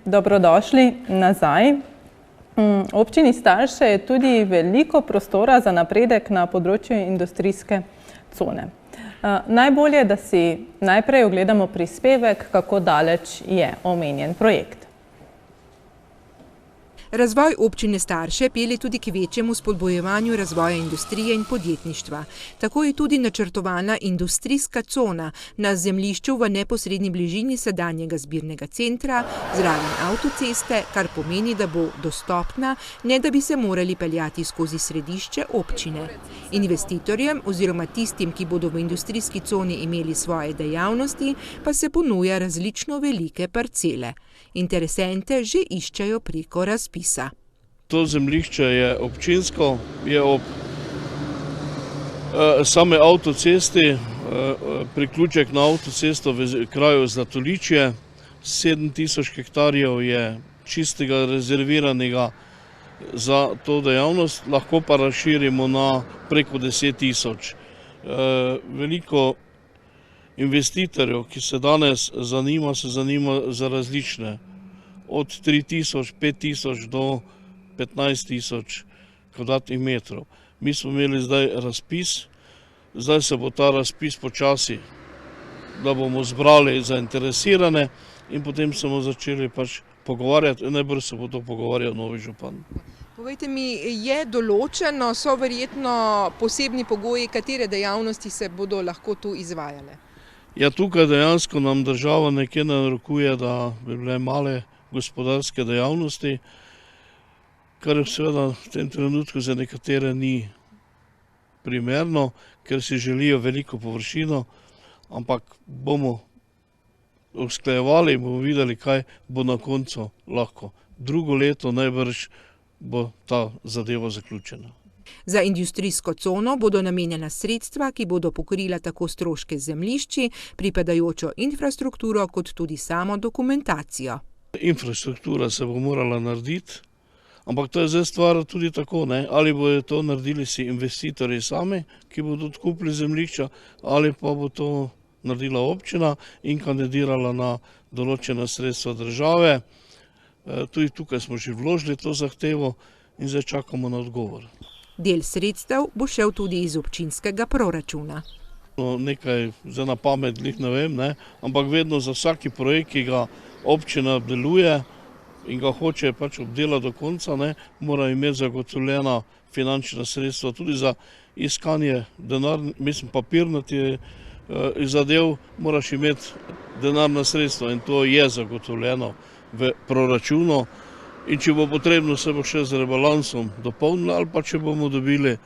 dobrodošli nazaj. Občini Starše je tudi veliko prostora za napredek na področju industrijske cone. Najbolje, da si najprej ogledamo prispevek, kako daleč je omenjen projekt. Razvoj občine Starše pelje tudi k večjemu spodbujevanju razvoja industrije in podjetništva. Tako je tudi načrtovana industrijska cona na zemljišču v neposredni bližini sedanjega zbirnega centra, zraven avtoceste, kar pomeni, da bo dostopna, ne da bi se morali peljati skozi središče občine. Investitorjem oziroma tistim, ki bodo v industrijski coni imeli svoje dejavnosti, pa se ponuja različno velike parcele. Interesente že iščejo preko razpisa. To zemljišče je občinsko, je ob same avtocesti, priključek na avtocesto v kraju Zlatoličje. 7000 hektarjev je čistega rezerviranega za to dejavnost, lahko pa razširimo na preko 10 000. Veliko investitorjev, ki se danes se zanima za različne, od 3000, 5000 do 15 000 kvadratnih metrov. Mi smo imeli zdaj razpis, zdaj se bo ta razpis počasi, da bomo zbrali zainteresirane in potem se bomo začeli pogovarjati, najbrž se bo to pogovarjal novi župan. Povejte mi, je določeno, so verjetno posebni pogoji, katere dejavnosti se bodo lahko tu izvajale? Ja, tukaj dejansko nam država nekje narekuje, da bi bile male gospodarske dejavnosti, kar seveda v tem trenutku za nekatere ni primerno, ker si želijo veliko površino, ampak bomo usklajevali in bomo videli, kaj bo na koncu lahko. Drugo leto najbrž bo ta zadeva zaključena. Za industrijsko cono bodo namenjena sredstva, ki bodo pokrila tako stroške zemljišči, pripadajočo infrastrukturo, kot tudi samo dokumentacijo. Infrastruktura se bo morala narediti, ampak to je zdaj stvar tudi tako, ali bodo to naredili si investitorji sami, ki bodo odkupili zemljišča, ali pa bo to naredila občina in kandidirala na določena sredstva države. Tudi tukaj smo že vložili to zahtevo in zdaj čakamo na odgovor. Del sredstev bo šel tudi iz občinskega proračuna. Nekaj za na pamet ne vem, ampak vedno za vsaki projekt, ki ga občina obdeluje in ga hoče obdelati do konca, mora imeti zagotovljena finančna sredstva tudi za iskanje papirnatih zadev, moraš imeti denarna sredstva in to je zagotovljeno v proračunu. In če bo potrebno, se bo še z rebalansom dopolnilo, ali pa če bomo dobili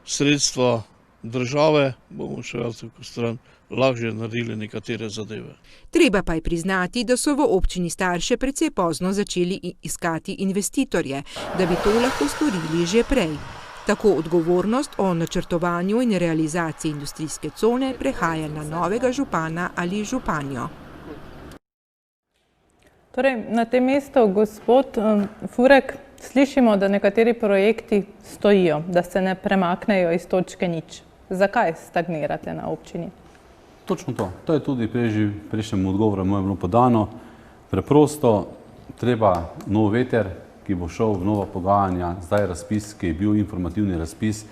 sredstva države, bomo še lažje naredili nekatere zadeve. Treba pa je priznati, da so v občini Starše precej pozno začeli iskati investitorje, da bi to lahko storili že prej. Tako odgovornost o načrtovanju in realizaciji industrijske cone prehaja na novega župana ali županjo. Torej, na tem mestu, gospod Furek, slišimo, da nekateri projekti stojijo, da se ne premaknejo iz točke nič. Zakaj stagnirate na občini? Točno to. To je tudi prejšnjem odgovoru moje bilo podano. Preprosto treba nov veter, ki bo šel v nova pogajanja. Zdaj razpis, ki je bil informativni razpis,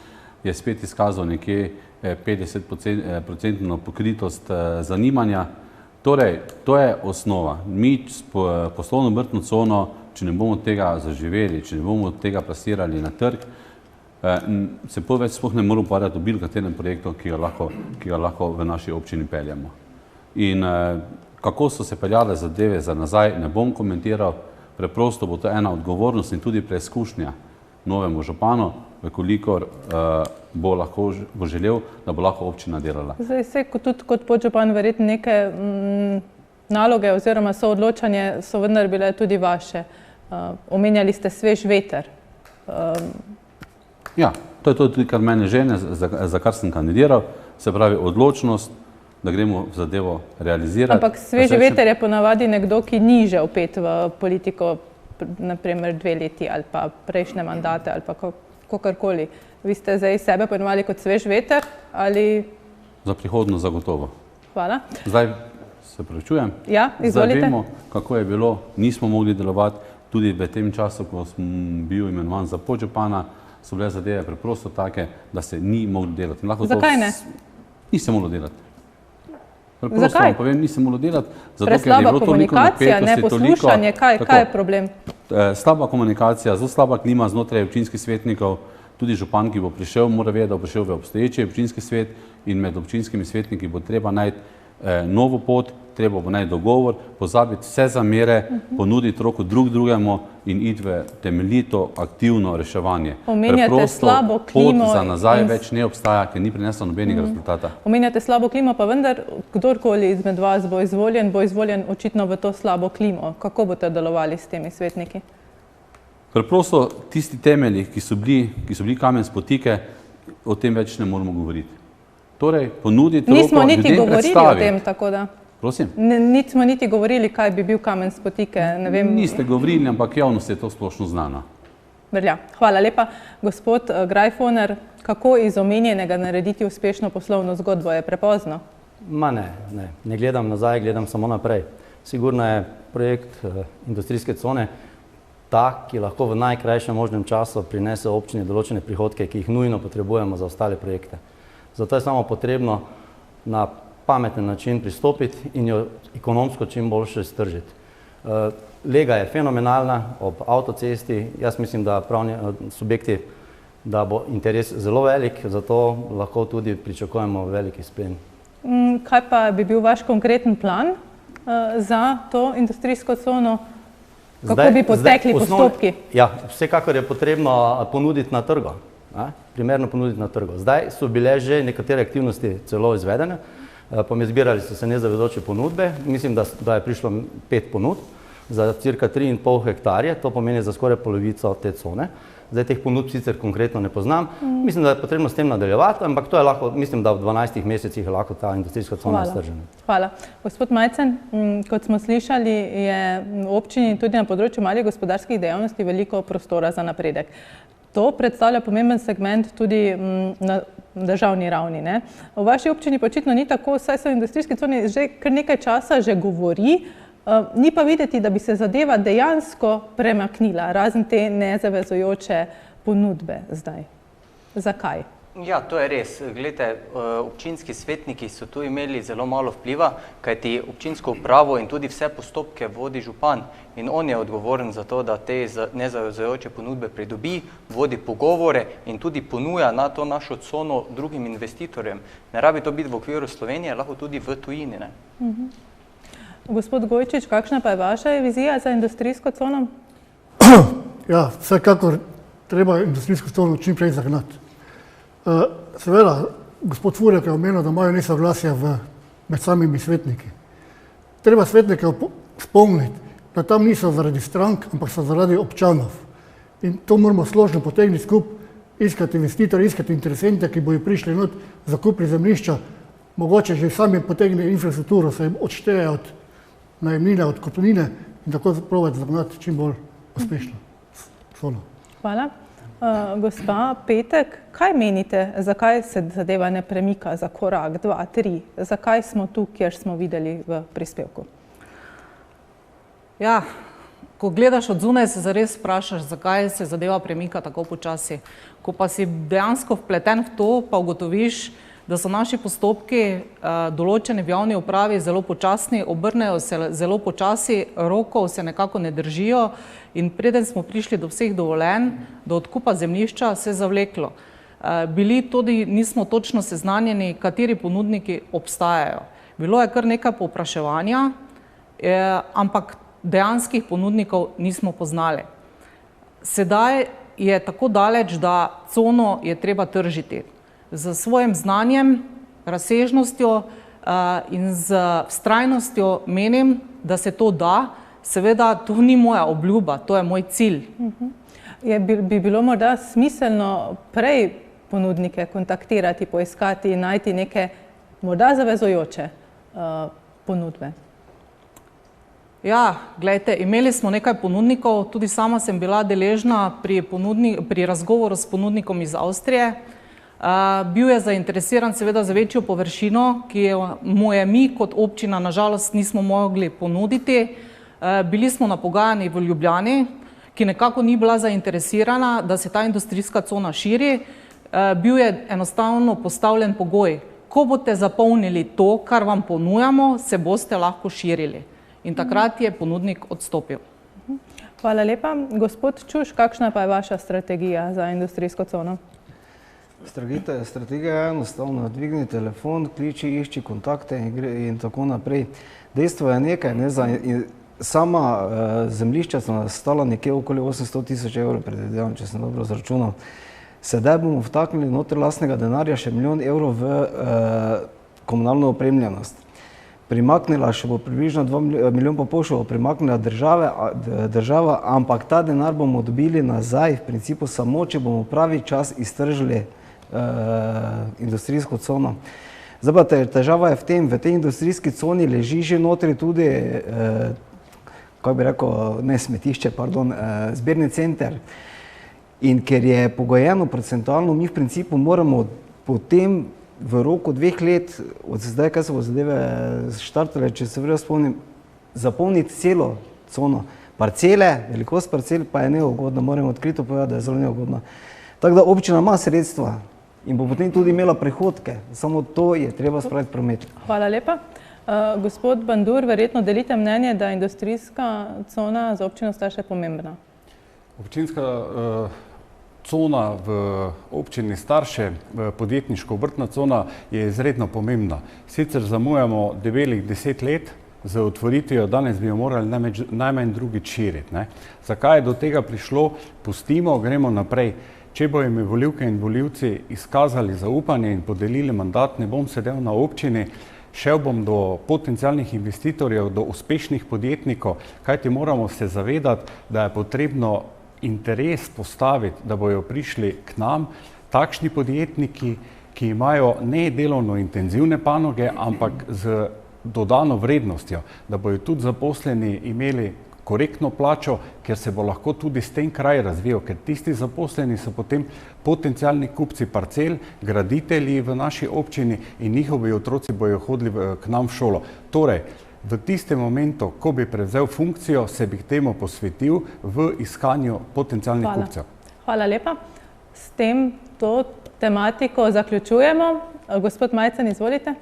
je spet izkazal nekje 50% pokritost zanimanja. Torej, to je osnova. Mi s poslovno obrtno cono, če ne bomo tega zaživeli, če ne bomo tega plasirali na trg, se več sploh ne moramo pogovarjati o bilo katerem projektu, ki ga lahko v naši občini peljemo. In kako so se peljale zadeve za nazaj, ne bom komentiral, preprosto bo to ena odgovornost in tudi preizkušnja novemu županu, kolikor bo želel, da bo lahko občina delala. Zdaj se tudi kot podžupan verjetno neke naloge oziroma soodločanje so vendar bile tudi vaše. Omenjali ste svež veter. Ja, to je tudi, kar mene žene, za kar sem kandidiral, se pravi odločnost, da gremo v zadevo realizirati. Ampak svež veter je ponavadi nekdo, ki ni že vpet v politiko, naprimer 2 leti ali pa prejšnje mandate ali pa kakorkoli. Vi ste zdaj sebe pojmovali kot svež veter ali? Za prihodnost zagotovo. Hvala. Zdaj se pravičujem. Ja, izvolite. Zdaj vemo, kako je bilo, nismo mogli delovati, tudi v tem času, ko sem bil imenovan za podžupana, so bile zadeve preprosto take, da se ni moglo delati. Zakaj ne? Ni se moglo delati. Preprosto Zakaj? vam povem, ni se moglo delati, zato ker je Preslaba bilo toliko komunikacija, napetosti, neposlušanje, kaj je problem? Slaba komunikacija, zelo slaba klima znotraj občinskih svetnikov, tudi župan, ki bo prišel, mora vedeti, da bo prišel v obstoječi občinski svet in med občinskimi svetniki bo treba najti novo pot, treba bo najti dogovor, pozabiti vse zamere, ponuditi roko drugemu in iti v temeljito, aktivno reševanje. Omenjate slabo klimo. Pot za nazaj več ne obstaja, ker ni prinesla nobenega rezultata. Omenjate slabo klimo, pa vendar kdorkoli izmed vas bo izvoljen očitno v to slabo klimo. Kako boste delovali s temi svetniki? Preprosto tisti temelji, ki so bili kamen spotike, o tem več ne moramo govoriti. Torej, ponuditi roko, Nismo niti govorili o tem, tako da. Prosim? Nismo niti govorili, kaj bi bil kamen spotike. Ne vem. Niste govorili, ampak javnost je to splošno znano. Velja. Hvala lepa. Gospod Greifhoner, kako iz omenjenega narediti uspešno poslovno zgodbo? Je prepozno? Ne gledam nazaj, gledam samo naprej. Sigurno je projekt industrijske cone ta, ki lahko v najkrajšem možnem času prinese občini določene prihodke, ki jih nujno potrebujemo za ostale projekte. Zato je samo potrebno na pameten način pristopiti in jo ekonomsko čim boljše stržiti. Lega je fenomenalna ob avtocesti, jaz mislim, da pravni subjekti, da bo interes zelo velik, zato lahko tudi pričakujemo velik izplen. Kaj pa bi bil vaš konkreten plan za to industrijsko cono? Kako bi potekli postopki? Ja, vsekakor je potrebno ponuditi na trgu, primerno ponuditi na trgu. Zdaj so bile že nekatere aktivnosti celo izvedene, zbirali so se nezavezujoče ponudbe, mislim, da je prišlo 5 ponudb za cirka 3,5 hektarje, to pomeni za skoraj polovico te cone. Zdaj teh ponudb sicer konkretno ne poznam, mislim, da je potrebno s tem nadaljevati, ampak to je lahko, mislim, da v 12 mesecih je lahko ta industrijska cona stržena. Hvala. Gospod Majcen, kot smo slišali, je v občini tudi na področju malih gospodarskih dejavnosti veliko prostora za napredek. To predstavlja pomemben segment tudi na državni ravni. V vaši občini pa očitno ni tako, saj se o industrijski coni že kar nekaj časa že govori, ni pa videti, da bi se zadeva dejansko premaknila, razen te nezavezujoče ponudbe zdaj. Zakaj? Ja, to je res. Glejte, občinski svetniki so tu imeli zelo malo vpliva, kajti občinsko upravo in tudi vse postopke vodi župan in on je odgovoren za to, da te nezavezujoče ponudbe pridobi, vodi pogovore in tudi ponuja na to našo cono drugim investitorjem. Ne rabi to biti v okviru Slovenije, lahko tudi v tujini. Gospod Gojčič, kakšna pa je vaša vizija za industrijsko cono? Ja, vsekakor treba industrijsko cono čim prej zagnati. Seveda, gospod Furek je omenil, da imajo nesoglasja med samimi svetniki. Treba svetnike spomniti, da tam niso zaradi strank, ampak so zaradi občanov. In to moramo složno potegniti skupaj, iskati investitorje, iskati interesente, ki bojo prišli not za kupli zemljišča, mogoče že sami potegnejo infrastrukturo, se jim odšteje od najemnine, od kupnine in tako probati zagnati čim bolj uspešno cono. Hvala. Gospa Petek, kaj menite, zakaj se zadeva ne premika za korak, 2, 3? Zakaj smo tu, kjer smo videli v prispevku? Ja, ko gledaš od zunaj, se zares vprašaš, zakaj se zadeva premika tako počasi. Ko pa si dejansko vpleten v to, pa ugotoviš, da so naši postopki določeni v javni upravi zelo počasni, obrnejo se zelo počasi, rokov se nekako ne držijo in preden smo prišli do vseh dovoljenj, do odkupa zemljišča, se je zavleklo. Bili tudi nismo točno seznanjeni, kateri ponudniki obstajajo. Bilo je kar nekaj povpraševanja, ampak dejanskih ponudnikov nismo poznali. Sedaj je tako daleč, da cono je treba tržiti. Z svojim znanjem, razsežnostjo in z vztrajnostjo menim, da se to da. Seveda, to ni moja obljuba, to je moj cilj. Bi bilo morda smiselno prej ponudnike kontaktirati, poiskati in najti neke morda zavezujoče ponudbe? Ja, gledajte, imeli smo nekaj ponudnikov, tudi sama sem bila deležna pri razgovoru s ponudnikom iz Avstrije. Bil je zainteresiran seveda za večjo površino, ki mu je mi kot občina nažalost nismo mogli ponuditi. Bili smo na pogajanjih v Ljubljani, ki nekako ni bila zainteresirana, da se ta industrijska cona širi. Bil je enostavno postavljen pogoj. Ko boste zapolnili to, kar vam ponujamo, se boste lahko širili. In takrat je ponudnik odstopil. Hvala lepa. Gospod Čuš, kakšna pa je vaša strategija za industrijsko cono? Strategija je enostavno, dvigni telefon, kliči, išči kontakte in tako naprej. Dejstvo je nekaj, sama zemljišča so nastala nekje okoli 800 tisoč evrov, predvidevam, če sem dobro zračunal. Sedaj bomo vtaknili noter lastnega denarja še milijon evrov v komunalno opremljenost. Primaknila še bo približno 2,5 milijona še bo primaknila država, ampak ta denar bomo dobili nazaj v principu samo, če bomo pravi čas iztržili industrijsko cono. Zdaj pa težava je v tem, v tej industrijski coni leži že notri tudi, kako bi rekel, ne smetišče, pardon, zbirni center. In ker je pogojeno procentualno, mi v principu moramo potem v roku 2 let, od zdaj, kaj se bo zadeve štartale, če se vrlo spomnim, zapolniti celo cono. Parcele, velikost parcel pa je neugodna, moramo odkrito povedati, da je zelo neugodna. Tako da občina ima sredstva in bo potem tudi imela prihodke, samo to je treba spraviti promet. Hvala lepa. Gospod Bandur, verjetno delite mnenje, da je industrijska cona za občino Starše pomembna. Občinska cona v občini Starše, podjetniško obrtna cona, je izredno pomembna. Sicer zamujamo debelih 10 let z otvoritvijo, danes bi jo morali najmanj drugič širiti. Zakaj je do tega prišlo? Pustimo, gremo naprej. Če bojo mi volivke in volivci izkazali zaupanje in podelili mandat, ne bom sedel na občini, šel bom do potencialnih investitorjev, do uspešnih podjetnikov, kajti moramo se zavedati, da je potrebno interes postaviti, da bojo prišli k nam takšni podjetniki, ki imajo ne delovno intenzivne panoge, ampak z dodano vrednostjo, da bojo tudi zaposleni imeli korektno plačo, ker se bo lahko tudi s tem kraj razvijal, ker tisti zaposleni so potem potencialni kupci parcel, graditelji v naši občini in njihovi otroci bojo hodili k nam v šolo. Torej, v tistem momentu, ko bi prevzel funkcijo, se bi k temu posvetil v iskanju potencialnih kupcev. Hvala lepa. S tem to tematiko zaključujemo. Gospod Majcen, izvolite.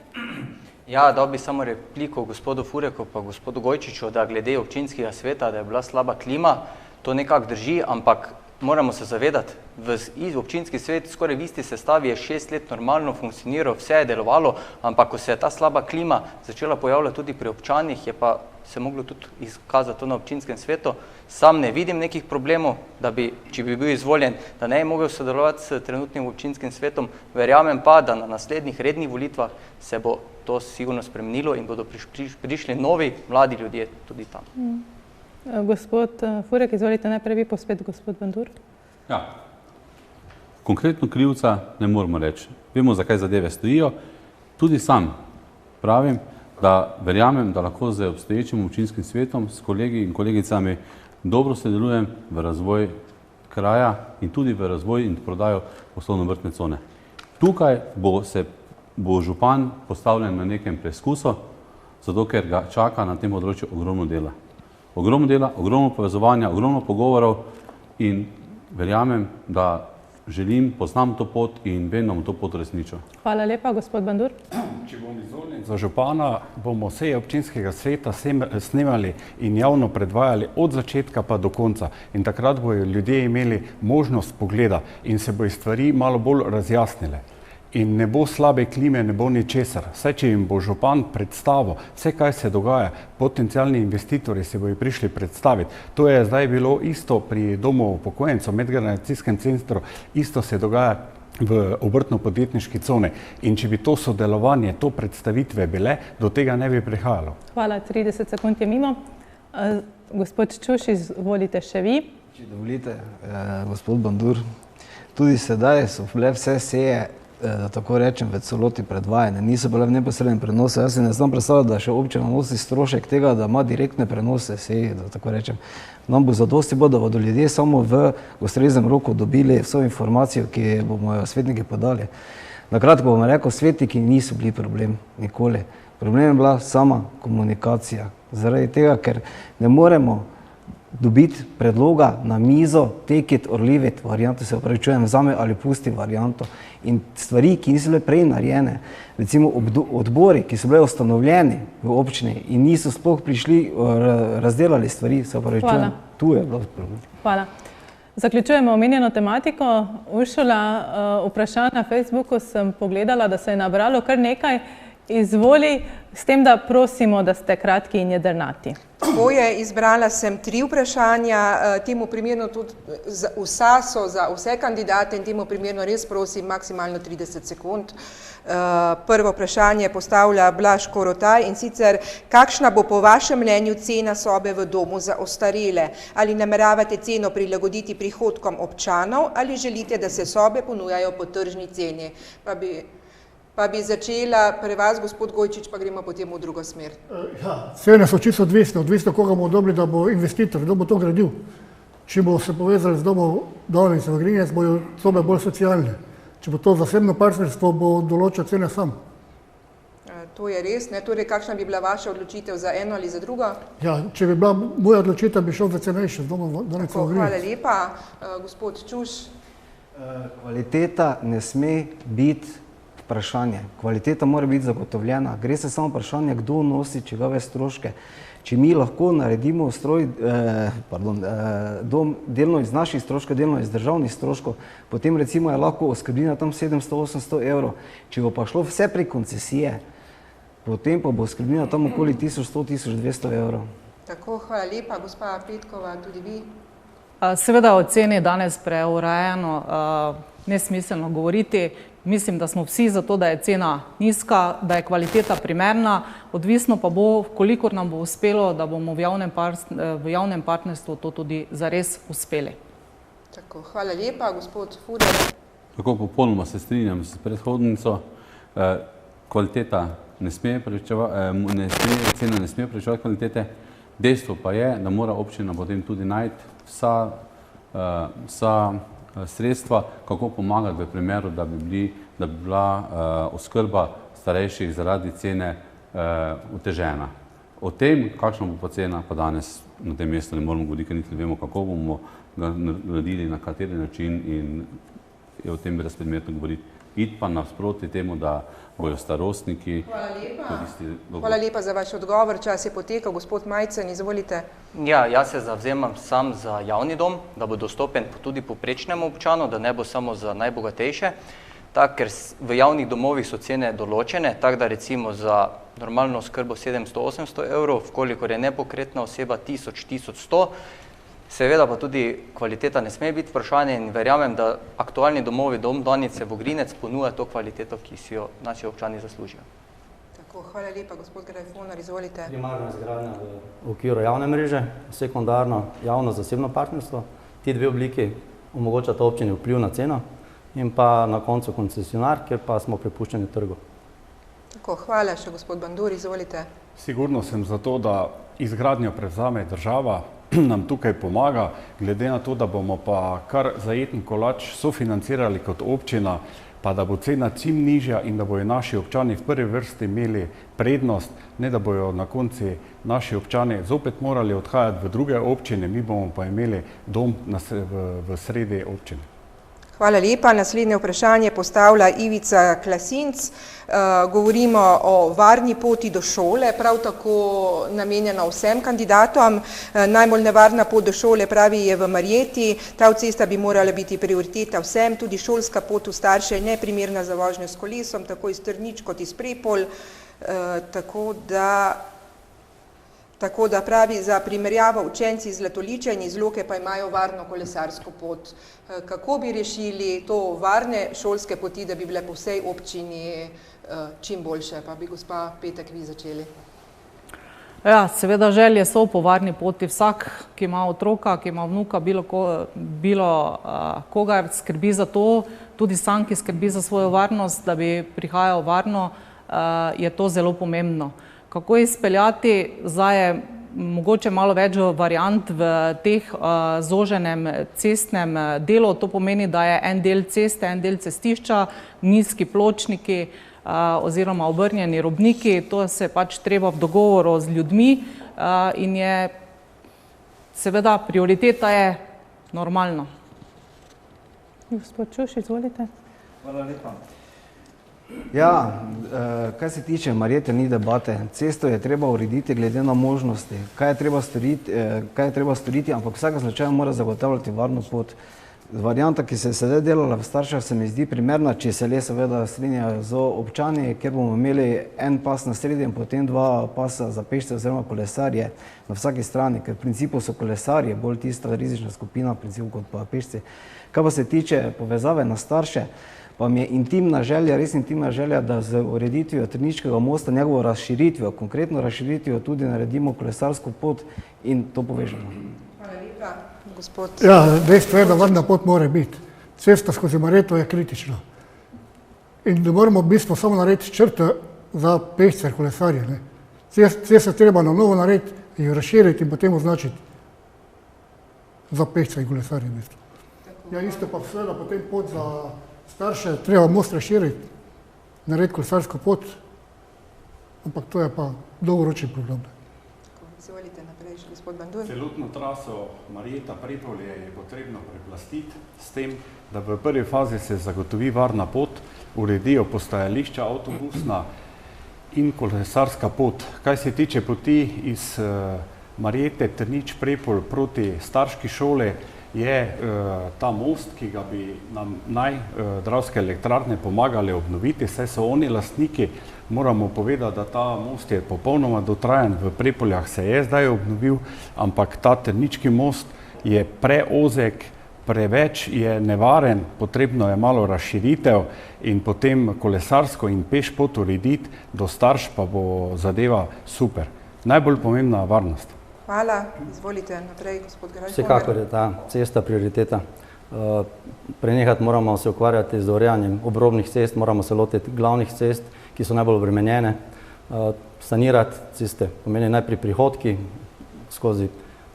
Ja, dal bi samo repliko gospodu Fureku pa gospodu Gojčiču, da glede občinskega sveta, da je bila slaba klima, to nekako drži, ampak moramo se zavedati, v občinski svet skoraj v isti sestavi je 6 let normalno funkcioniral, vse je delovalo, ampak ko se je ta slaba klima začela pojavljati tudi pri občanih, je pa se moglo tudi izkazati to na občinskem svetu. Sam ne vidim nekih problemov, da bi, če bi bil izvoljen, da ne bi mogel sodelovati s trenutnim občinskim svetom. Verjamem pa, da na naslednjih rednih volitvah se bo to sigurno spremenilo in bodo prišli novi, mladi ljudje tudi tam. Gospod Furek, izvolite najprej vi, pa spet gospod Bandur. Ja. Konkretno krivca ne moramo reči. Vemo, zakaj zadeve stojijo. Tudi sam pravim, da verjamem, da lahko z obstoječim občinskim svetom, s kolegi in kolegicami dobro sodelujem v razvoj kraja in tudi v razvoj in prodajo poslovno-obrtne cone. Tukaj bo župan postavljen na nekem preizkusu, zato ker ga čaka na tem področju ogromno dela. Ogromno dela, ogromno povezovanja, ogromno pogovorov in verjamem, da želim, poznam to pot in vem, da bom to pot resničil. Hvala lepa, gospod Bandur. Če bom izvoljen za župana, bomo seje občinskega sveta snemali in javno predvajali od začetka pa do konca. In takrat bojo ljudje imeli možnost pogleda in se bojo stvari malo bolj razjasnile. In ne bo slabe klime, ne bo ničesar. Vse, če jim bo župan predstavil, vse, kaj se dogaja, potencialni investitorji se bojo prišli predstaviti. To je zdaj bilo isto pri domu upokojencev, medgeneracijskem centru, isto se dogaja v obrtno-podjetniški coni. In če bi to sodelovanje, to predstavitve bile, do tega ne bi prihajalo. Hvala, 30 sekund je mimo. Gospod Čuš, izvolite še vi. Če dovolite, gospod Bandur, tudi sedaj so bile vse seje da tako rečem, v celoti predvajane, niso bile v neposrednem prenosu. Jaz si ne znam predstavljati, da še občina nosi strošek tega, da ima direktne prenose, da tako rečem. Nam bo zadosti bo, da bodo ljudje samo v ustreznem roku dobili vso informacijo, ki bomo jo svetniki podali. Na kratko bom rekel, svetniki niso bili problem, nikoli. Problem je bila sama komunikacija. Zaradi tega, ker ne moremo dobiti predloga na mizo, take it or leave it varianto, se opravičujem, vzame ali pusti varianto. In stvari, ki niso bile prej narejene, recimo odbori, ki so bile ustanovljeni v občini in niso sploh prišli, razdelali stvari, se opravičujem, tu je bilo problem. Hvala. Zaključujemo omenjeno tematiko. Uršula, vprašanj na Facebooku sem pogledala, da se je nabralo kar nekaj. Izvoli s tem, da prosimo, da ste kratki in jedrnati. Tako je, izbrala sem 3 vprašanja, temu primerno tudi vsa so za vse kandidate in temu primerno res prosim maksimalno 30 sekund. Prvo vprašanje postavlja Blaž Korotaj in sicer, kakšna bo po vašem mnenju cena sobe v domu za ostarele? Ali nameravate ceno prilagoditi prihodkom občanov ali želite, da se sobe ponujajo po tržni ceni? Pa bi začela pri vas, gospod Gojčič, pa gremo potem v drugo smer. Ja, cene so čisto odvisno, koga bomo dobili, da bo investitor, kdo bo to gradil. Če bo se povezali z domom Donic v Grinec, bojo sobe bolj socialne. Če bo to zasebno partnerstvo, bo določil cene sam. To je res, ne? Torej, kakšna bi bila vaša odločitev za eno ali za drugo? Ja, če bi bila moja odločitev, bi šel za cenejše z domom Donic v Grinec. Hvala lepa. Gospod Čuš. Kvaliteta ne sme biti vprašanje. Kvaliteta mora biti zagotovljena. Gre se samo vprašanje, kdo nosi čigave stroške. Če mi lahko naredimo dom delno iz naših stroškov, delno iz državnih stroškov, potem recimo je lahko oskrbnina tam 700-800 evrov. Če bo pa šlo vse prek koncesije, potem pa bo oskrbnina tam okoli 1100-1200 evrov. Tako, hvala lepa. Gospa Petkova, tudi vi? Seveda o ceni danes preurejeno, nesmiselno govoriti. Mislim, da smo vsi za to, da je cena nizka, da je kvaliteta primerna, odvisno pa bo, kolikor nam bo uspelo, da bomo v javnem partnerstvu to tudi zares uspeli. Tako, hvala lepa, gospod Furer. Tako popolnoma se strinjam s predhodnico. Kvaliteta ne sme prevečevati, cena ne sme prevečevati kvalitete. Dejstvo pa je, da mora občina potem tudi najti vsa sredstva, kako pomagati v primeru, da bi bila oskrba starejših zaradi cene otežena. O tem, kakšna bo pa cena, pa danes na tem mestu ne moramo govoriti, ker niti ne vemo, kako bomo ga naredili, na kateri način in je o tem brezpredmetno govoriti. Iti pa nasproti temu, da bojo starostniki koristili. Hvala lepa za vaš odgovor. Čas je potekal. Gospod Majcen, izvolite. Ja, jaz se zavzemam sam za javni dom, da bo dostopen tudi povprečnemu občanu, da ne bo samo za najbogatejše. Tako, ker v javnih domovih so cene določene, tako da recimo za normalno oskrbo 700-800 evrov, vkolikor je nepokretna oseba 1000-1100, seveda pa tudi kvaliteta ne sme biti vprašanje in verjamem, da aktualni domovi Dom Donice v Grinec ponuja to kvaliteto, ki si jo naši občani zaslužijo. Tako, hvala lepa, gospod Grajfonar, izvolite. Primarna izgradnja v okviru javne mreže, sekundarno javno-zasebno partnerstvo. Ti dve obliki omogočata občini vpliv na ceno in pa na koncu koncesionar, kjer pa smo prepuščeni trgu. Tako, hvala še gospod Bandur, izvolite. Sigurno sem za to, da izgradnjo prevzame država, nam tukaj pomaga, glede na to, da bomo pa kar zajeten kolač sofinancirali kot občina, pa da bo cena čim nižja in da bojo naši občani v prvi vrsti imeli prednost, ne da bojo na konci naši občani zopet morali odhajati v druge občine, mi bomo pa imeli dom v sredi občine. Hvala lepa. Naslednje vprašanje postavlja Ivica Klasinc. Govorimo o varni poti do šole, prav tako namenjena vsem kandidatom. Najbolj nevarna pot do šole, pravi, je v Marjeti. Ta cesta bi morala biti prioriteta vsem, tudi šolska pot v starše je neprimerna za vožnjo s kolesom, tako iz Trnič kot iz Prepol. Tako da pravi, za primerjavo učenci iz Zlatoličja in iz Loke pa imajo varno kolesarsko pot. Kako bi rešili to varne šolske poti, da bi bile po vsej občini čim boljše? Pa bi gospa Petek vi začeli. Ja, seveda želje so po varni poti. Vsak, ki ima otroka, ki ima vnuka, bilo kogar skrbi za to, tudi sam, ki skrbi za svojo varnost, da bi prihajal varno, je to zelo pomembno. Kako izpeljati, zdaj je mogoče malo več variant v teh zoženem cestnem delu. To pomeni, da je en del ceste, en del cestišča, nizki pločniki oziroma obrnjeni robniki. To se pač treba v dogovoru z ljudmi in je seveda prioriteta je normalno. Gospod Čuš, izvolite. Hvala lepa. Ja, kaj se tiče Marjete, ni debate. Cesto je treba urediti glede na možnosti. Kaj je treba storiti, ampak vsaka slučaj mora zagotavljati varno pot. Varianta, ki se je sedaj delala v Staršah, se mi zdi primerna, če se le seveda strinjajo z občani, kjer bomo imeli en pas na sredi in potem dva pasa za pešce oziroma kolesarje na vsaki strani, ker v principu so kolesarje bolj tista rizična skupina v principu kot pa pešci. Kaj pa se tiče povezave na Starše, pa mi je intimna želja, res intimna želja, da z ureditvijo Trničkega mosta, njegovo razširitvijo, konkretno razširitvijo, tudi naredimo kolesarsko pot in to povežemo. Hvala lepa, gospod. Ja, dejstvo je, da varna pot mora biti. Cesta skozi Marjeto je kritična. In da moramo v bistvu samo narediti črto za pešce, kolesarje. Cesto treba na novo narediti, jo razširiti in potem označiti za pešce in kolesarje. Ja, isto pa seveda potem pot za Starše, treba most razširiti, narediti kolesarsko pot, ampak to je pa dolgoročni problem. Izvolite naprej, gospod Bandur. Celotno traso Marjeta-Prepolje je potrebno preplastiti s tem, da v prvi fazi se zagotovi varna pot, uredijo postajališča avtobusna in kolesarska pot. Kaj se tiče poti iz Marjete, Trnič-Prepolj proti Starški šole, je ta most, ki ga bi nam Dravske elektrarne pomagali obnoviti, saj so oni lastniki. Moramo povedati, da ta most je popolnoma dotrajan, v Prepoljah se je zdaj obnovil, ampak ta Trnički most je preozek, preveč je nevaren, potrebno je malo razširitev in potem kolesarsko in peš pot urediti, do Starš pa bo zadeva super. Najbolj pomembna varnost. Hvala. Izvolite naprej, gospod Grajkomer. Vsekakor je ta cesta prioriteta. Prenehati moramo se ukvarjati z urejanjem obrobnih cest, moramo se lotiti glavnih cest, ki so najbolj obremenjene. Sanirati ceste pomeni najprej prihodki skozi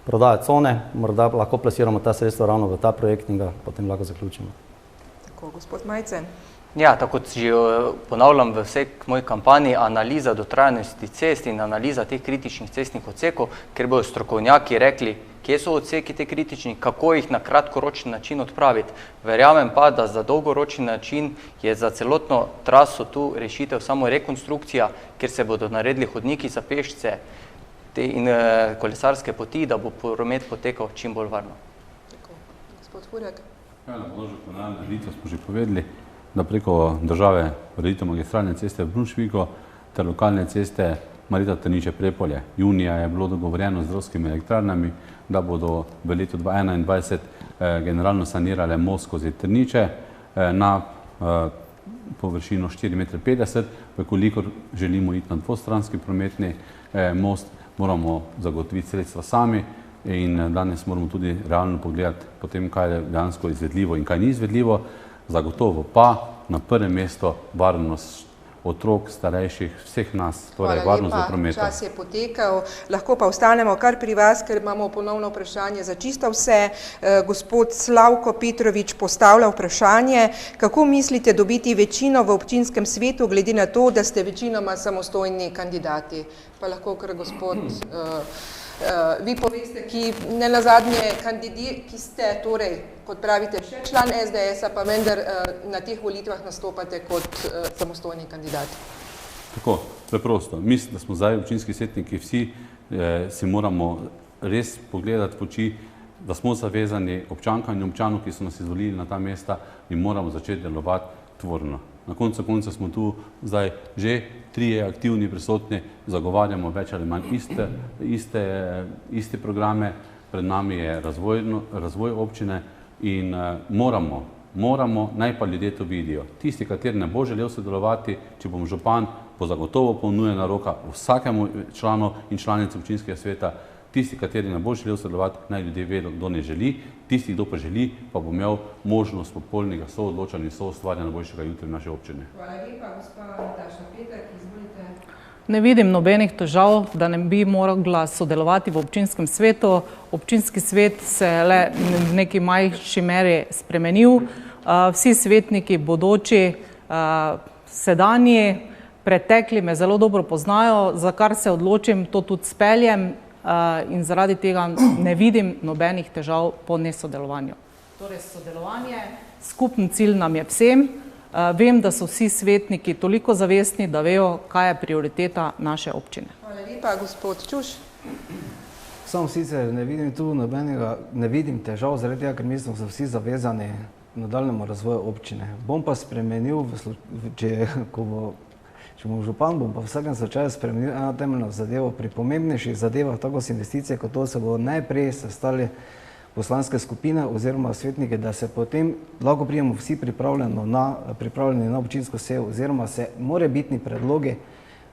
prodajo cone, morda lahko plasiramo ta sredstva ravno v ta projekt in ga potem lahko zaključimo. Tako, gospod Majcen. Ja, tako kot že ponavljam v vsej moji kampanji, analiza dotrajanosti cest in analiza teh kritičnih cestnih odsekov, ker bodo strokovnjaki rekli, kje so odseki te kritični, kako jih na kratkoročni način odpraviti. Verjamem pa, da za dolgoročni način je za celotno traso tu rešitev samo rekonstrukcija, kjer se bodo naredili hodniki za pešce in kolesarske poti, da bo promet potekal čim bolj varno. Tako, gospod Furek. Ja, na področju komunalne ureditve smo že povedali, da preko države ureditev magistralne ceste v Brunšviku ter lokalne ceste Marjeta-Trniče-Prepolje. Junija je bilo dogovorjeno z Dravskimi elektrarnami, da bodo v letu 2021 generalno sanirale most skozi Trniče na površino 4,50 m. Kolikor želimo iti na dvostranski prometni most, moramo zagotoviti sredstva sami in danes moramo tudi realno pogledati potem, kaj je dejansko izvedljivo in kaj ni izvedljivo. Zagotovo pa na prvem mestu varnost otrok, starejših, vseh nas, torej varnost v prometu. Čas je potekal, lahko pa ostanemo kar pri vas, ker imamo ponovno vprašanje za čisto vse. Gospod Slavko Petrovič postavlja vprašanje, kako mislite dobiti večino v občinskem svetu, glede na to, da ste večinoma samostojni kandidati. Pa lahko kar gospod vi poveste, ki ne nazadnje ki ste torej, kot pravite, še član SDS-a, pa vendar na teh volitvah nastopate kot samostojni kandidati. Tako, preprosto. Mislim, da smo zdaj občinski svetniki vsi si moramo res pogledati v oči, da smo zavezani občankam in občanom, ki so nas izvolili na ta mesta in moramo začeti delovati tvorno. Na koncu konca smo tu zdaj že trije aktivni prisotni, zagovarjamo več ali manj iste programe, pred nami je razvoj občine in moramo, naj pa ljudje to vidijo. Tisti, kateri ne bo želel sodelovati, če bom župan, bo zagotovo ponujena roka vsakemu članu in članici občinskega sveta. Tisti, kateri ne bo želel sodelovati, naj ljudje vedo, kdo ne želi. Tisti, kdo pa želi, pa bo imel možnost popolnega soodločanja in soustvarjanja boljšega jutri v naši občini. Hvala lepa, gospa Nataša Petek, izvolite. Ne vidim nobenih težav, da ne bi morala sodelovati v občinskem svetu. Občinski svet se je le v neki manjši meri spremenil. Vsi svetniki, bodoči, sedanji, pretekli me zelo dobro poznajo, za kar se odločim, to tudi speljem in zaradi tega ne vidim nobenih težav po nesodelovanju. Torej sodelovanje, skupen cilj nam je vsem. Vem, da so vsi svetniki toliko zavestni, da vejo, kaj je prioriteta naše občine. Hvala lepa, gospod Čuš. Sam sicer ne vidim tu nobenega, ne vidim težav, zaradi tega, ker mislim, da so vsi zavezani nadaljnemu razvoju občine. Bom pa spremenil, če bom župan, bom pa v vsakem slučaju spremenil eno temeljno zadevo. Pri pomembnejših zadevah, tako s investicije, kot to se bo najprej sestali poslanske skupine oziroma svetnike, da se potem lahko prijemo vsi pripravljeni na občinsko sejo oziroma se morebitni predlogi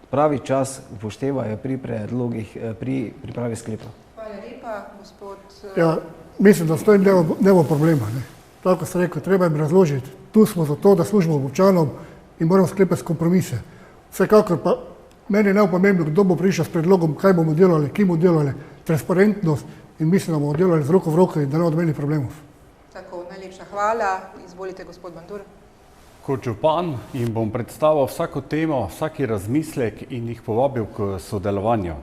pravi čas upoštevajo pri predlogih, pri pripravi sklepa. Hvala lepa, gospod... Ja, mislim, da s tem ne bo problema. Tako ste rekel, treba jim razložiti. Tu smo zato, da služimo občanom in moramo sklepati kompromise. Vsekakor pa meni ne bo pomembno, kdo bo prišel s predlogom, kaj bomo delali, ki bomo delali, transparentnost in mislim, da bomo delali z roko v roko in da ne bo odmeni problemov. Tako, najlepša hvala. Izvolite, gospod Bandur. Kot župan jim bom predstavil vsako temo, vsaki razmislek in jih povabil k sodelovanju.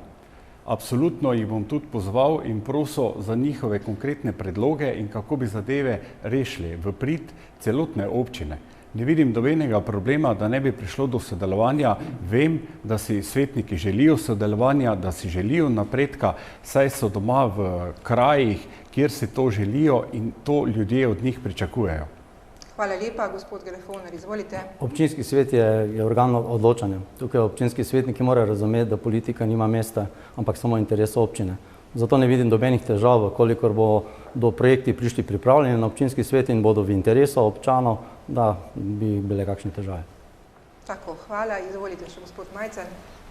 Absolutno jih bom tudi pozval in prosil za njihove konkretne predloge in kako bi zadeve rešili v prid celotne občine. Ne vidim nobenega problema, da ne bi prišlo do sodelovanja. Vem, da si svetniki želijo sodelovanja, da si želijo napredka, saj so doma v krajih, kjer si to želijo in to ljudje od njih pričakujejo. Hvala lepa, gospod Grefoner, izvolite. Občinski svet je organ odločanja. Tukaj občinski svetniki morajo razumeti, da politika nima mesta, ampak samo interes občine. Zato ne vidim nobenih težav, kolikor bodo projekti prišli pripravljeni na občinski svet in bodo v interesu občanov, da bi bile kakšne težave. Tako, hvala. Izvolite še gospod Majcen.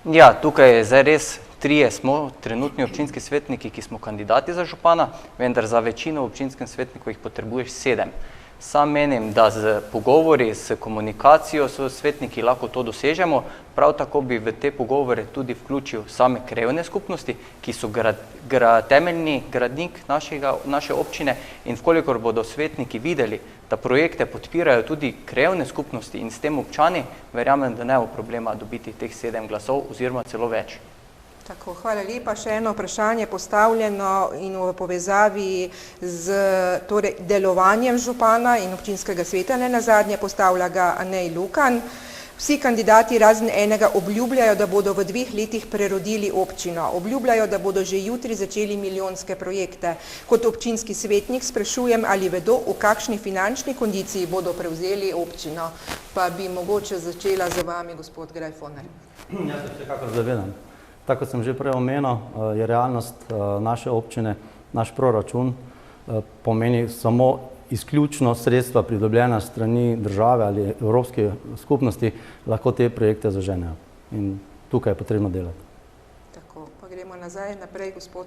Ja, tukaj je zdaj res trije smo trenutni občinski svetniki, ki smo kandidati za župana, vendar za večino občinskem svetnikov jih potrebuješ 7. Sam menim, da z pogovori, s komunikacijo s svetniki lahko to dosežemo. Prav tako bi v te pogovore tudi vključil same krajevne skupnosti, ki so temeljni gradnik naše občine in vkolikor bodo svetniki videli, da projekte podpirajo tudi krajevne skupnosti in s tem občani, verjamem, da ne bo problema dobiti teh 7 glasov oziroma celo več. Tako, hvala lepa. Še eno vprašanje postavljeno in v povezavi z delovanjem župana in občinskega sveta, ne nazadnje postavlja ga Anej Lukan. Vsi kandidati razen enega obljubljajo, da bodo v 2 letih prerodili občino. Obljubljajo, da bodo že jutri začeli milijonske projekte. Kot občinski svetnik sprašujem, ali vedo, v kakšni finančni kondiciji bodo prevzeli občino. Pa bi mogoče začela z vami, gospod Grefoner. Jaz se vsekakor zavedam. Tako kot sem že prej omenil, je realnost naše občine, naš proračun pomeni samo izključno sredstva pridobljena strani države ali evropske skupnosti, lahko te projekte zaženejo. In tukaj je potrebno delati. Tako, pa gremo nazaj, naprej, gospod.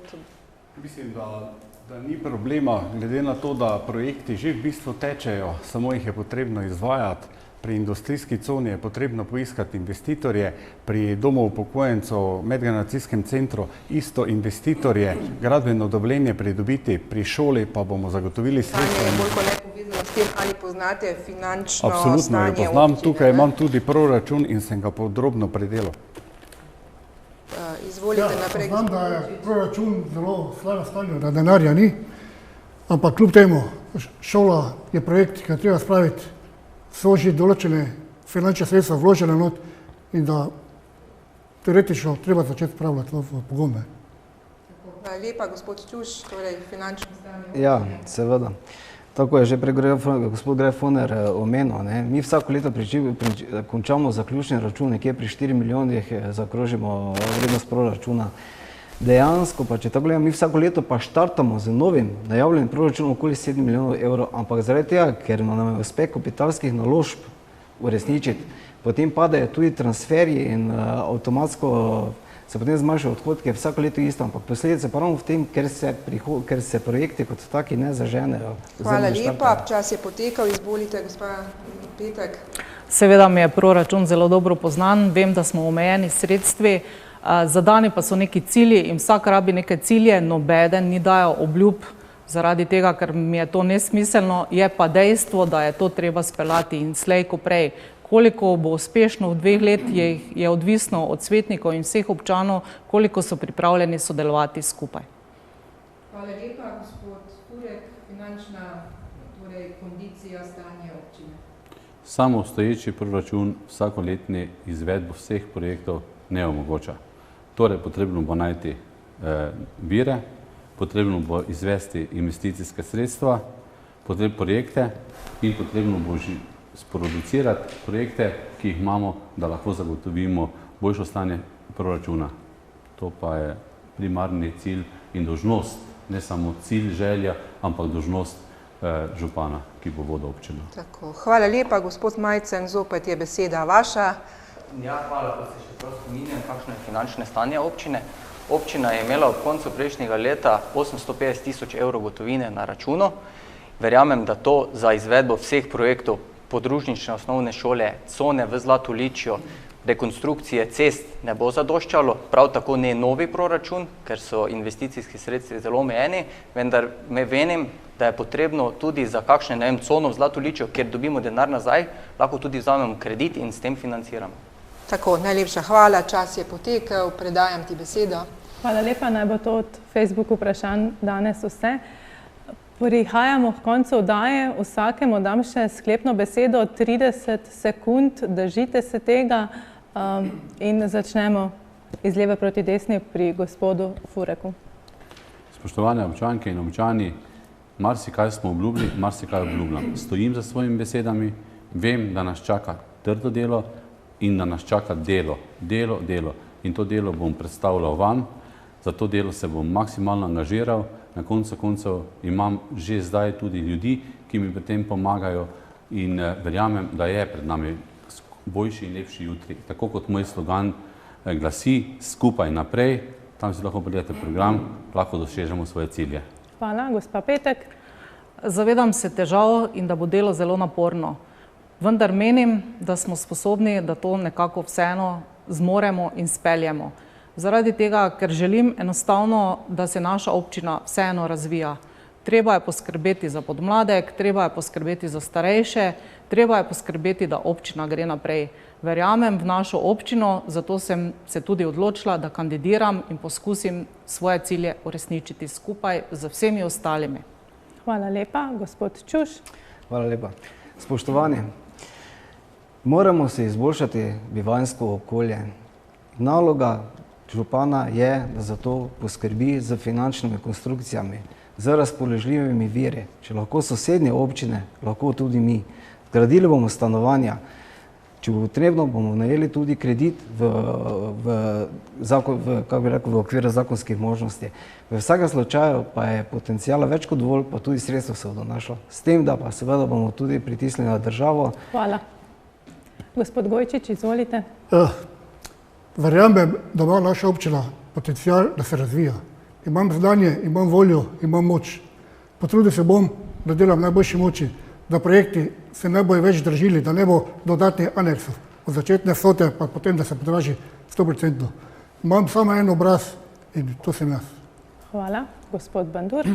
Mislim, da ni problema, glede na to, da projekti že v bistvu tečejo, samo jih je potrebno izvajati. Pri industrijski coni je potrebno poiskati investitorje, pri domu upokojencev, medgeneracijskem centru isto investitorje, gradbeno dovoljenje pridobiti, pri šoli pa bomo zagotovili sredstva. Stanje je bolj kot ne povezano s tem, ali poznate finančno Absolutno stanje jo poznam, občine. tukaj imam tudi proračun in sem ga podrobno predelal. Izvolite naprej, Poznam, gospod. da je proračun zelo slabo stanje, da denarja ni, ampak kljub temu šola je projekt, ki ga treba spraviti, so že določene finančne sredstva vložene not in da teoretično treba začeti spravljati v pogone. Hvala lepa, gospod Čuš, torej finančno stanje. Ja, seveda. Tako je že prej gospod Grefoner omenil. Mi vsako leto končamo zaključni račun, nekje pri 4 milijonih zaokrožimo vrednost proračuna. Dejansko pa, če tako gledamo, mi vsako leto pa štartamo z novim najavljenim proračunom okoli 7 milijonov evrov, ampak zaradi tega, ker nam je uspeh kapitalskih naložb uresničiti, potem padajo tudi transferji in avtomatsko se potem zmanjšajo odhodke, vsako leto isto, ampak posledice pa ravno v tem, ker se projekti kot taki ne zaženejo. Hvala lepa, čas je potekal, izvolite, gospa Petek. Seveda mi je proračun zelo dobro poznan, vem, da smo omejeni sredstvi, zadani pa so neki cilji in vsak rabi neke cilje, nobeden ni dajal obljub zaradi tega, ker mi je to nesmiselno, je pa dejstvo, da je to treba speljati in slej ko prej. Koliko bo uspešno v 2 letih je odvisno od svetnikov in vseh občanov, koliko so pripravljeni sodelovati skupaj. Hvala lepa, gospod Furek, finančna kondicija stanja občine. Samo obstoječi proračun vsakoletni izvedbo vseh projektov ne omogoča. Torej, potrebno bo najti vire, potrebno bo izvesti investicijske sredstva, potrebno projekte in potrebno bo sproducirati projekte, ki jih imamo, da lahko zagotovimo boljšo stanje proračuna. To pa je primarni cilj in dolžnost, ne samo cilj, želja, ampak dolžnost župana, ki bo vodil občino. Tako, hvala lepa, gospod Majcen, zopet je beseda vaša. Ja, hvala, da se še prav spominjam, kakšno je finančne stanje občine. Občina je imela ob koncu prejšnjega leta 850 000 evrov gotovine na računu. Verjamem, da to za izvedbo vseh projektov podružnične osnovne šole, cone v Zlatoličju, rekonstrukcije cest ne bo zadoščalo, prav tako ne novi proračun, ker so investicijski sredstvi zelo omejeni, vendar me venim, da je potrebno tudi za kakšne, ne vem, cono v Zlatoličju, kjer dobimo denar nazaj, lahko tudi vzamemo kredit in s tem financiramo. Tako, najlepša hvala, čas je potekel, predajam ti besedo. Hvala lepa, naj bo to od Facebook vprašanj danes vse. Prihajamo k koncu oddaje, vsakemu dam še sklepno besedo, 30 sekund, držite se tega in začnemo iz leve proti desni pri gospodu Fureku. Spoštovane občanke in občani, marsikaj smo obljubili, marsikaj obljubljam. Stojim za svojimi besedami, vem, da nas čaka trdo delo in da nas čaka delo. In to delo bom predstavljal vam, za to delo se bom maksimalno angažiral. Na koncu koncev imam že zdaj tudi ljudi, ki mi pri tem pomagajo in verjamem, da je pred nami boljši in lepši jutri. Tako kot moj slogan glasi, skupaj naprej, tam si lahko pogledate program, lahko dosežemo svoje cilje. Hvala, gospa Petek. Zavedam se težav in da bo delo zelo naporno, vendar menim, da smo sposobni, da to nekako vseeno zmoremo in speljemo. Zaradi tega, ker želim enostavno, da se naša občina vseeno razvija. Treba je poskrbeti za podmladek, treba je poskrbeti za starejše, treba je poskrbeti, da občina gre naprej. Verjamem v našo občino, zato sem se tudi odločila, da kandidiram in poskusim svoje cilje uresničiti skupaj z vsemi ostalimi. Hvala lepa, gospod Čuš. Hvala lepa. Spoštovani, moramo se izboljšati bivanjsko okolje. Naloga župana je, da za to poskrbi z finančnimi konstrukcijami, z razpoložljivimi viri. Če lahko sosednje občine, lahko tudi mi. Zgradili bomo stanovanja. Če bo potrebno, bomo najeli tudi kredit v okviru zakonskih možnosti. V vsakem slučaju pa je potencijala več kot dovolj, pa tudi sredstvo se bodo našlo. S tem, da pa seveda bomo tudi pritisnili na državo. Hvala. Gospod Gojčič, izvolite. Verjamem, da ima naša občina potencial, da se razvija. Imam znanje, imam voljo, imam moč. Potrudil se bom, da delam najboljši moči, da projekti se ne bojo več držili, da ne bo dodatnih aneksov od začetne vsote, pa potem, da se podraži 100%. Imam samo en obraz in to sem jaz. Hvala. Gospod Bandur.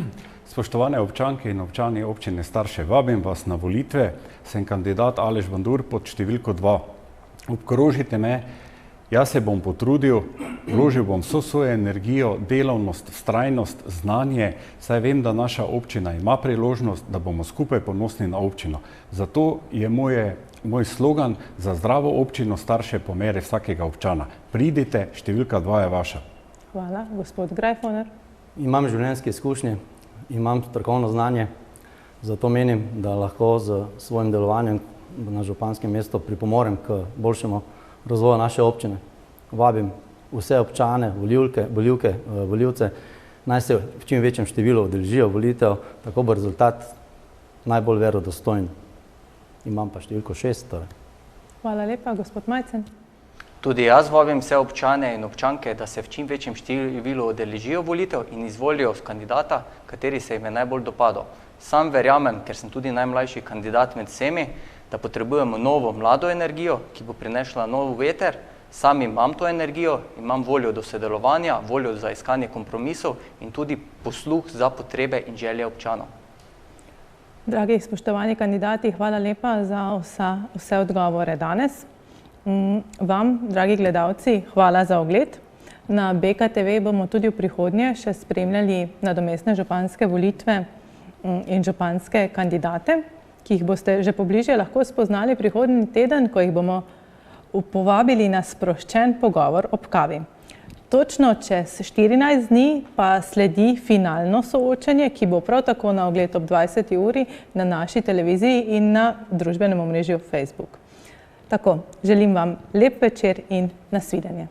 Spoštovane občanke in občani občine Starše, vabim vas na volitve. Sem kandidat Aleš Bandur pod številko 2. Obkrožite me. Jaz se bom potrudil, vložil bom vso svojo energijo, delovnost, vztrajnost, znanje, saj vem, da naša občina ima priložnost, da bomo skupaj ponosni na občino. Zato je moj slogan za zdravo občino Starše po meri vsakega občana. Pridite, številka 2 je vaša. Hvala. Gospod Grajfoner. Imam življenjske izkušnje, imam strokovno znanje, zato menim, da lahko z svojim delovanjem na županskem mestu pripomorem k boljšemu razvoju naše občine. Vabim vse občane, volivce, naj se v čim večjem številu udeležijo volitev, tako bo rezultat najbolj verodostojen. Imam pa številko 6. Hvala lepa, gospod Majcen. Tudi jaz vabim vse občane in občanke, da se v čim večjem številu udeležijo volitev in izvolijo kandidata, kateri se jim je najbolj dopadal. Sam verjamem, ker sem tudi najmlajši kandidat med vsemi, da potrebujemo novo mlado energijo, ki bo prinesla nov veter. Sam imam to energijo, imam voljo do sodelovanja, voljo za iskanje kompromisov in tudi posluh za potrebe in želje občanov. Dragi spoštovani kandidati, hvala lepa za vse odgovore danes. Vam, dragi gledalci, hvala za ogled. Na BKTV bomo tudi v prihodnje še spremljali nadomestne županske volitve in županske kandidate, ki jih boste že pobliže lahko spoznali prihodnji teden, ko jih bomo povabili na sproščen pogovor ob kavi. Točno čez 14 dni pa sledi finalno soočenje, ki bo prav tako na ogled ob 20. uri na naši televiziji in na družbenem omrežju Facebook. Tako, želim vam lep večer in nasvidenje.